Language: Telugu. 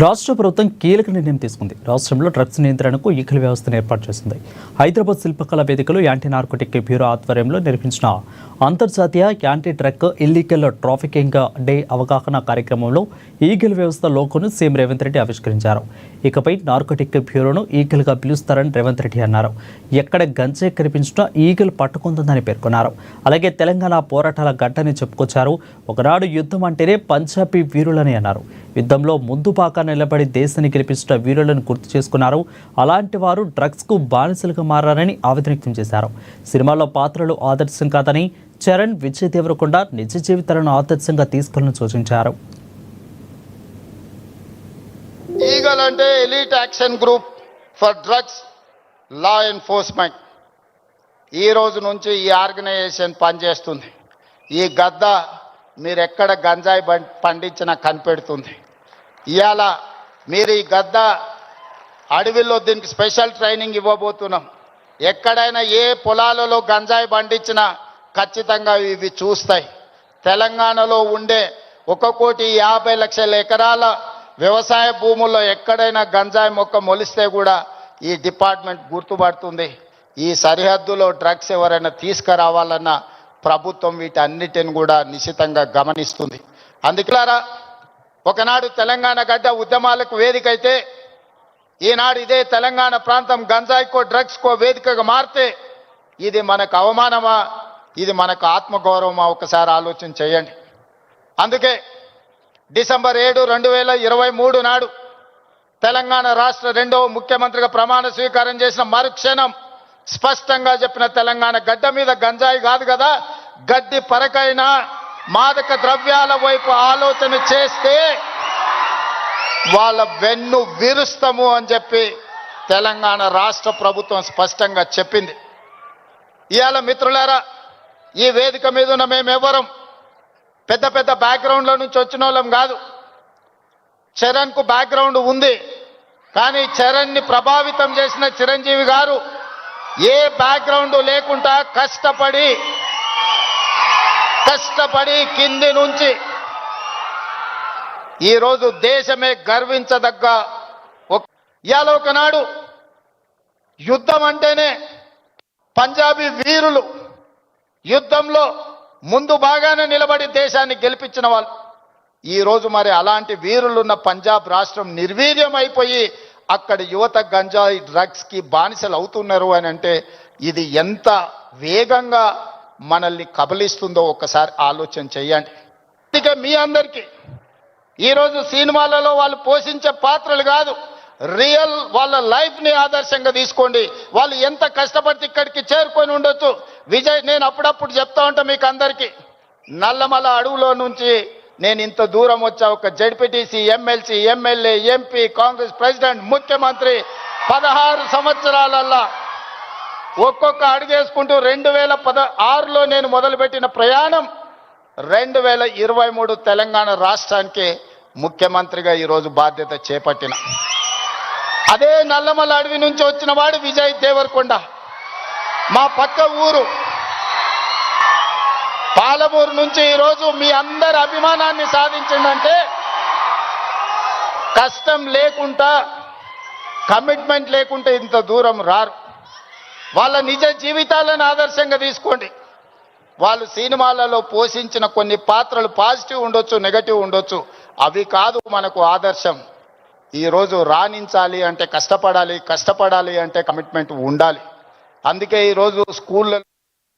రాష్ట్ర ప్రభుత్వం కీలక నిర్ణయం తీసుకుంది. రాష్ట్రంలో డ్రగ్స్ నియంత్రణకు ఈగల వ్యవస్థను ఏర్పాటు చేసింది. హైదరాబాద్ శిల్పకళా వేదికలో యాంటీ నార్కోటిక్ బ్యూరో ఆధ్వర్యంలో నిర్వహించిన అంతర్జాతీయ anti drug illegal trafficking day అవగాహన కార్యక్రమంలో ఈగల వ్యవస్థ లోగోను సీఎం రేవంత్ రెడ్డి ఆవిష్కరించారు. ఇకపై నార్కోటిక్ బ్యూరోను ఈగల్గా పిలుస్తారని రేవంత్ రెడ్డి అన్నారు. ఎక్కడ గంజాయి కనిపించినా ఈగలు పట్టుకుంటుందని పేర్కొన్నారు. అలాగే తెలంగాణ పోరాటాల గడ్డని చెప్పుకొచ్చారు. ఒకనాడు యుద్ధం అంటేనే పంజాబీ వీరులని అన్నారు. యుద్ధంలో ముందు పాక నిలబడి దేశాన్ని గెలిపించిన వీరులను గుర్తు చేసుకున్నారు. అలాంటి వారు డ్రగ్స్కు బానిసలుగా మారారని ఆవేదన వ్యక్తం చేశారు. సినిమాలో పాత్రలు ఆదర్శం కాదని, చరణ్, విజయ్ దేవరకొండ నిజ జీవితాలను ఆదర్శంగా తీసుకోవాలని సూచించారు. ఈగల్ అంటే elite action group for drugs law enforcement. ఈ రోజు నుంచి ఈ ఆర్గనైజేషన్ పనిచేస్తుంది. ఈ గద్ద మీరు ఎక్కడ గంజాయి పండించినా కనిపెడుతుంది. ఇవాళ మీరు ఈ గద్ద అడవిలో దీనికి స్పెషల్ ట్రైనింగ్ ఇవ్వబోతున్నాం. ఎక్కడైనా ఏ పొలాలలో గంజాయి పండించినా ఖచ్చితంగా ఇవి చూస్తాయి. తెలంగాణలో ఉండే 1,50,00,000 ఎకరాల వ్యవసాయ భూముల్లో ఎక్కడైనా గంజాయి మొక్క మొలిస్తే కూడా ఈ డిపార్ట్మెంట్ గుర్తుపడుతుంది. ఈ సరిహద్దులో డ్రగ్స్ ఎవరైనా తీసుకురావాలన్నా ప్రభుత్వం వీటన్నిటిని కూడా నిశితంగా గమనిస్తుంది. అందుకలారా ఒకనాడు తెలంగాణ గడ్డ ఉద్యమాలకు వేదికైతే ఈనాడు ఇదే తెలంగాణ ప్రాంతం గంజాయికో డ్రగ్స్కో వేదికగా మారితే ఇది మనకు అవమానమా, ఇది మనకు ఆత్మగౌరవమా? ఒకసారి ఆలోచన చేయండి. అందుకే డిసెంబర్ 7, 2023 నాడు తెలంగాణ రాష్ట్ర 2వ ముఖ్యమంత్రిగా ప్రమాణ స్వీకారం చేసిన మరుక్షణం స్పష్టంగా చెప్పిన, తెలంగాణ గడ్డ మీద గంజాయి కాదు కదా, గడ్డి పరకైనా మాదక ద్రవ్యాల వైపు ఆలోచన చేస్తే వాళ్ళ వెన్ను విరుస్తాము అని చెప్పి తెలంగాణ రాష్ట్ర ప్రభుత్వం స్పష్టంగా చెప్పింది. ఇవాళ మిత్రులారా, ఈ వేదిక మీద ఉన్న మేమెవరం పెద్ద పెద్ద బ్యాక్గ్రౌండ్ల నుంచి వచ్చిన వాళ్ళం కాదు. చరణ్కు బ్యాక్గ్రౌండ్ ఉంది, కానీ చరణ్ని ప్రభావితం చేసిన చిరంజీవి గారు ఏ బ్యాక్గ్రౌండ్ లేకుండా కష్టపడి కింది నుంచి ఈరోజు దేశమే గర్వించదగ్గ ఇవాళ ఒకనాడు యుద్ధం అంటేనే పంజాబీ వీరులు యుద్ధంలో ముందు బాగానే నిలబడి దేశాన్ని గెలిపించిన వాళ్ళు. ఈరోజు మరి అలాంటి వీరులున్న పంజాబ్ రాష్ట్రం నిర్వీర్యం అయిపోయి అక్కడ యువత గంజాయి డ్రగ్స్కి బానిసలు అవుతున్నారు అని అంటే ఇది ఎంత వేగంగా మనల్ని కబలిస్తుందో ఒక్కసారి ఆలోచన చేయండి. అందుకే మీ అందరికీ ఈరోజు సినిమాలలో వాళ్ళు పోషించే పాత్రలు కాదు, రియల్ వాళ్ళ లైఫ్ని ఆదర్శంగా తీసుకోండి. వాళ్ళు ఎంత కష్టపడితే ఇక్కడికి చేరుకొని ఉండొచ్చు. విజయ్, నేను అప్పుడప్పుడు చెప్తా ఉంటా మీకు అందరికీ, నల్లమల అడవులో నుంచి నేను ఇంత దూరం వచ్చా. ఒక ZPTC, MLC, MLA, MP, Congress president, ముఖ్యమంత్రి 16 సంవత్సరాలల్లా ఒక్కొక్క అడుగేసుకుంటూ 2016లో నేను మొదలుపెట్టిన ప్రయాణం 2023 తెలంగాణ రాష్ట్రానికి ముఖ్యమంత్రిగా ఈరోజు బాధ్యత చేపట్టిన. అదే నల్లమల అడవి నుంచి వచ్చిన వాడు విజయ్ దేవరకొండ. మా పక్క ఊరు పాలమూరు నుంచి ఈరోజు మీ అందరి అభిమానాన్ని సాధించిందంటే కష్టం లేకుండా, కమిట్మెంట్ లేకుంటే ఇంత దూరం రారు. వాళ్ళ నిజ జీవితాలను ఆదర్శంగా తీసుకోండి. వాళ్ళు సినిమాలలో పోషించిన కొన్ని పాత్రలు పాజిటివ్ ఉండొచ్చు, నెగటివ్ ఉండొచ్చు, అవి కాదు మనకు ఆదర్శం. ఈరోజు రాణించాలి అంటే కష్టపడాలి అంటే కమిట్మెంట్ ఉండాలి. అందుకే ఈరోజు స్కూళ్ళ